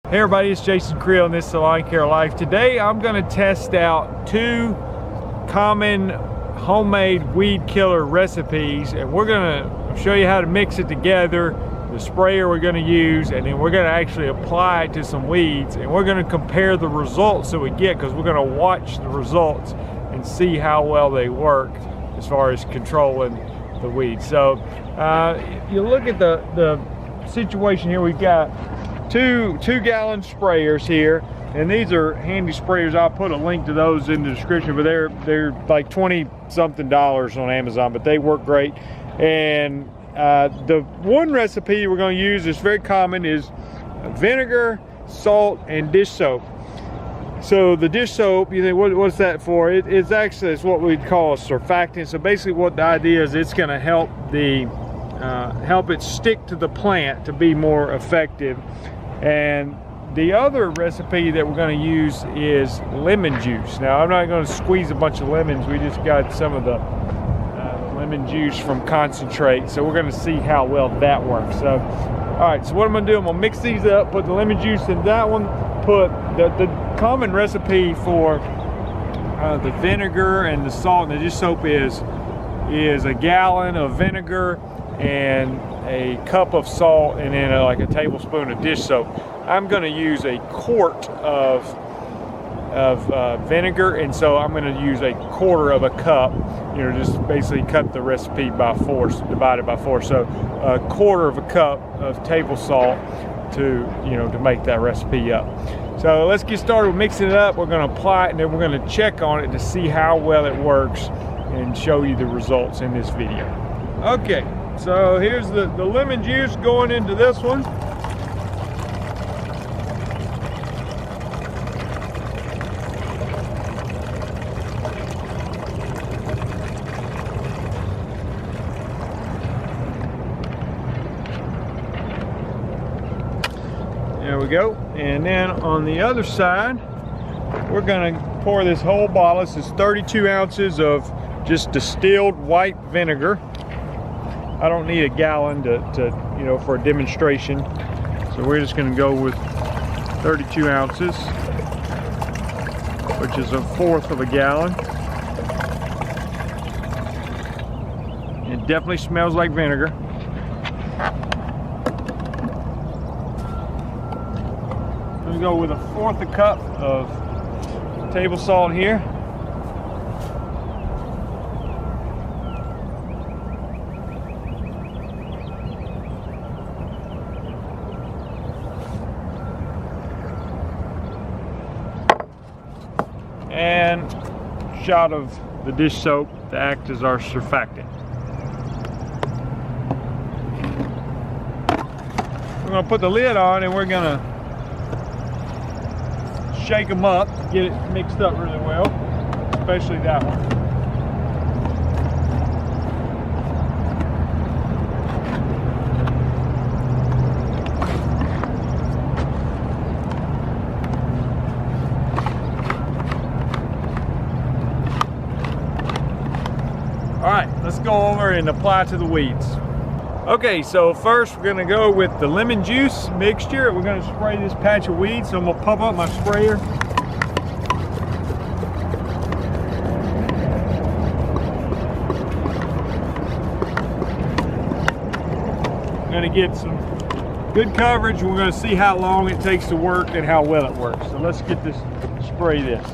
Hey everybody, it's Jason Creel and this is the Lawn Care Life. Today I'm going to test out two common homemade weed killer recipes, and we're going to show you how to mix it together, the sprayer we're going to use, and then we're going to actually apply it to some weeds, and we're going to compare the results that we get, because we're going to watch the results and see how well they work as far as controlling the weeds. So you look at the situation here. We've got two gallon sprayers here, and these are handy sprayers. I'll put a link to those in the description, but they're like $20-something on Amazon, but they work great. And the one recipe we're going to use is very common, is vinegar, salt, and dish soap. So the dish soap, you think, what's that for? It's actually, it's what we'd call a surfactant. So basically what the idea is, it's going to help help it stick to the plant to be more effective. And the other recipe that we're going to use is lemon juice. Now, I'm not going to squeeze a bunch of lemons. We just got some of the lemon juice from concentrate. So we're going to see how well that works. So, all right, so what I'm going to do, I'm going to mix these up, put the lemon juice in that one, put the common recipe for the vinegar and the salt and the dish soap is a gallon of vinegar and a cup of salt, and then like a tablespoon of dish soap. I'm going to use a quart of vinegar, and so I'm going to use a quarter of a cup. You know, just basically cut the recipe by 4, divide it by 4. So a quarter of a cup of table salt to make that recipe up. So let's get started with mixing it up. We're going to apply it, and then we're going to check on it to see how well it works and show you the results in this video. Okay. So here's the lemon juice going into this one. There we go. And then on the other side, we're going to pour this whole bottle. This is 32 ounces of just distilled white vinegar. I don't need a gallon to for a demonstration. So we're just going to go with 32 ounces, which is 1/4 of a gallon. It definitely smells like vinegar. I'm going to go with 1/4 a cup of table salt here. And a shot of the dish soap to act as our surfactant. We're going to put the lid on, and we're going to shake them up, get it mixed up really well, especially that one. All right, let's go over and apply to the weeds. Okay, so first we're gonna go with the lemon juice mixture. We're gonna spray this patch of weeds. So I'm gonna pump up my sprayer. I'm gonna get some good coverage. We're gonna see how long it takes to work and how well it works. So let's get this, spray this.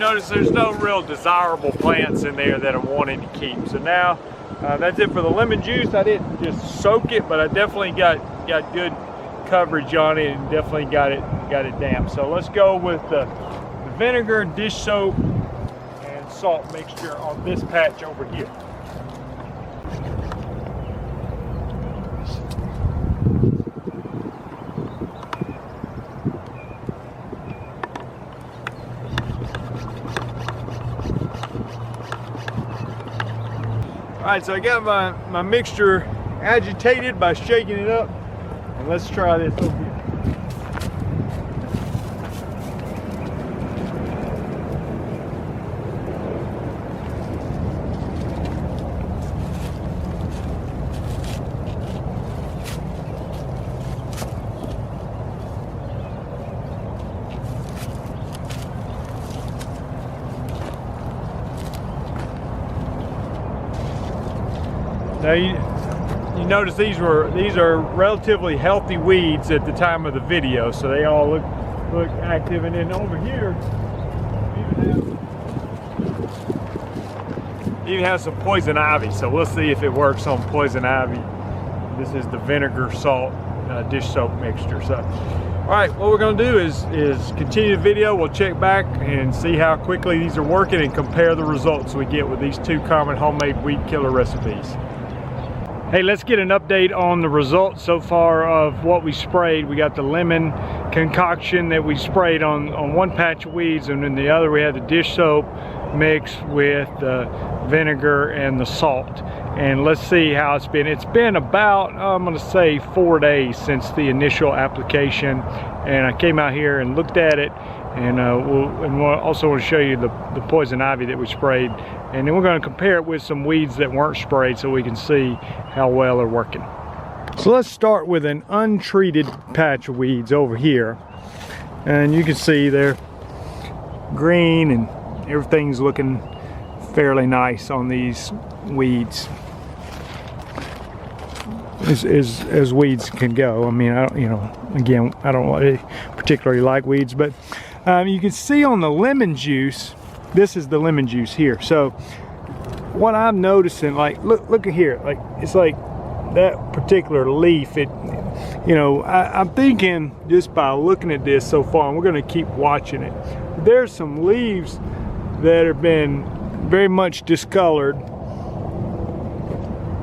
notice there's no real desirable plants in there that I'm wanting to keep. So now that's it for the lemon juice. I didn't just soak it, but I definitely got good coverage on it and definitely got it damp. So let's go with the vinegar, dish soap, and salt mixture on this patch over here. All right, so I got my mixture agitated by shaking it up, and let's try this over here. Now you notice these are relatively healthy weeds at the time of the video, so they all look active. And then over here, even have some poison ivy. So we'll see if it works on poison ivy. This is the vinegar, salt, dish soap mixture. So, all right, what we're gonna do is continue the video. We'll check back and see how quickly these are working and compare the results we get with these two common homemade weed killer recipes. Hey, let's get an update on the results so far of what we sprayed. We got the lemon concoction that we sprayed on one patch of weeds, and then the other we had the dish soap mixed with the vinegar and the salt. And let's see how it's been. It's been about, I'm gonna say 4 days since the initial application, and I came out here and looked at it, and we'll also want to show you the poison ivy that we sprayed, and then we're going to compare it with some weeds that weren't sprayed so we can see how well they're working. So let's start with an untreated patch of weeds over here, and you can see they're green and everything's looking fairly nice on these weeds, as weeds can go. I mean, I don't particularly like weeds, but you can see on the lemon juice, this is the lemon juice here. So what I'm noticing, like look at here, like it's like that particular leaf, I'm thinking just by looking at this so far, and we're going to keep watching it, there's some leaves that have been very much discolored.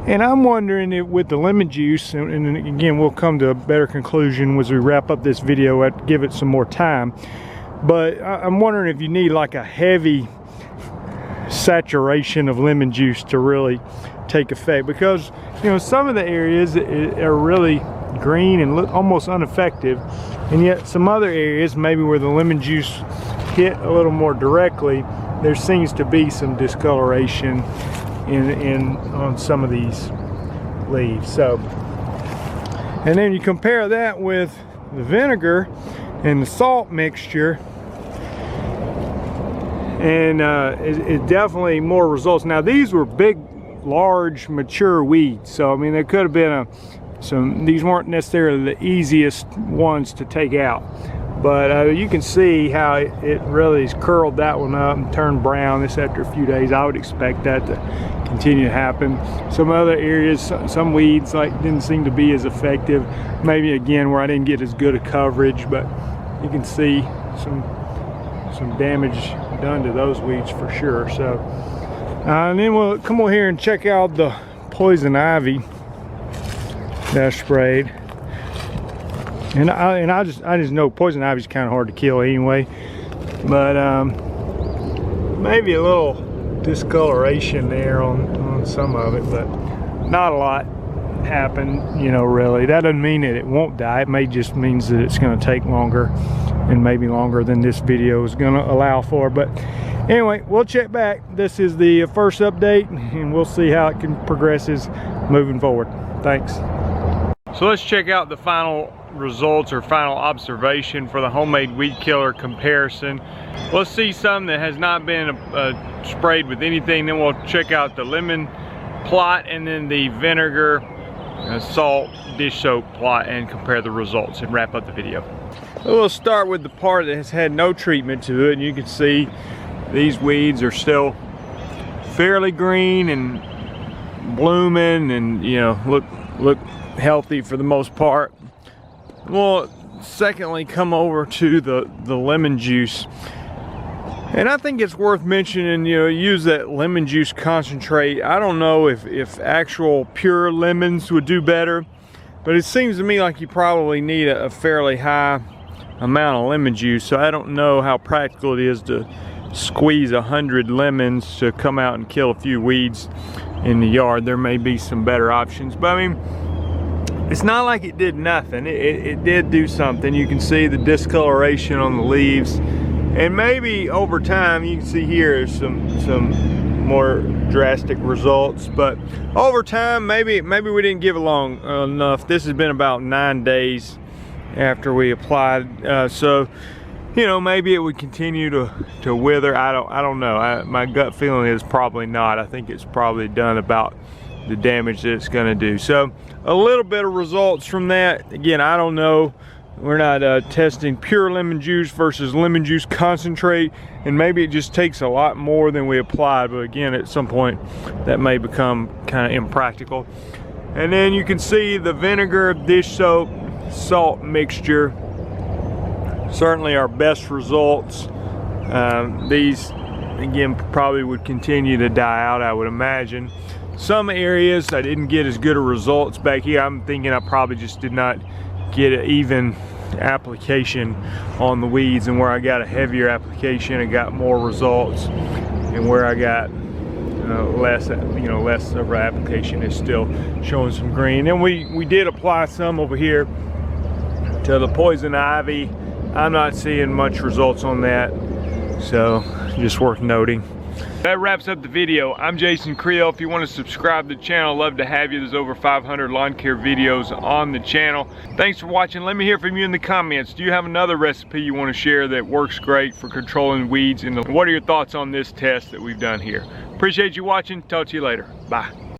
And I'm wondering if with the lemon juice, and again, we'll come to a better conclusion as we wrap up this video, give it some more time. But I'm wondering if you need like a heavy saturation of lemon juice to really take effect, because some of the areas are really green and look almost ineffective, and yet some other areas, maybe where the lemon juice hit a little more directly, there seems to be some discoloration on some of these leaves. So, and then you compare that with the vinegar and the salt mixture, and it definitely more results. Now these were big, large, mature weeds, so I mean there could have been these weren't necessarily the easiest ones to take out, but you can see how it really has curled that one up and turned brown. This after a few days. I would expect that to continue to happen. Some other areas, some weeds didn't seem to be as effective, maybe again where I didn't get as good a coverage, but you can see some damage done to those weeds for sure. So and then we'll come over here and check out the poison ivy that I sprayed, and I just know poison ivy is kind of hard to kill anyway, but maybe a little discoloration there on some of it, but not a lot happened, really. That doesn't mean that it won't die. It may just means that it's going to take longer, and maybe longer than this video is going to allow for. But anyway, we'll check back. This is the first update, and we'll see how it progresses moving forward. Thanks. So let's check out the final results or final observation for the homemade weed killer comparison. Let's see some that has not been sprayed with anything, then we'll check out the lemon plot and then the vinegar, salt, dish soap plot, and compare the results and wrap up the video. So we'll start with the part that has had no treatment to it, and you can see these weeds are still fairly green and blooming, and you know, look healthy for the most part. We'll secondly come over to the lemon juice, and I think it's worth mentioning, you know, use that lemon juice concentrate. I don't know if actual pure lemons would do better, but it seems to me like you probably need a fairly high amount of lemon juice. So I don't know how practical it is to squeeze 100 lemons to come out and kill a few weeds in the yard. There may be some better options, but I mean, it's not like it did nothing. It did do something. You can see the discoloration on the leaves, and maybe over time, you can see here some more drastic results, but over time, maybe we didn't give it long enough. This has been about 9 days after we applied, so you know, maybe it would continue to wither. I don't know. My gut feeling is probably not. I think it's probably done about the damage that it's going to do. So a little bit of results from that. Again, I don't know. We're not testing pure lemon juice versus lemon juice concentrate, and maybe it just takes a lot more than we applied, but again, at some point that may become kind of impractical. And then you can see the vinegar, dish soap, salt mixture, certainly our best results. These again probably would continue to die out, I would imagine. Some areas I didn't get as good of results back here. I'm thinking I probably just did not get an even application on the weeds, and where I got a heavier application I got more results, and where I got less of an application is still showing some green. And we did apply some over here to the poison ivy. I'm not seeing much results on that, so just worth noting. That wraps up the video. I'm Jason Creel. If you want to subscribe to the channel, love to have you. There's over 500 lawn care videos on the channel. Thanks for watching. Let me hear from you in the comments. Do you have another recipe you want to share that works great for controlling weeds? And what are your thoughts on this test that we've done here? Appreciate you watching. Talk to you later. Bye.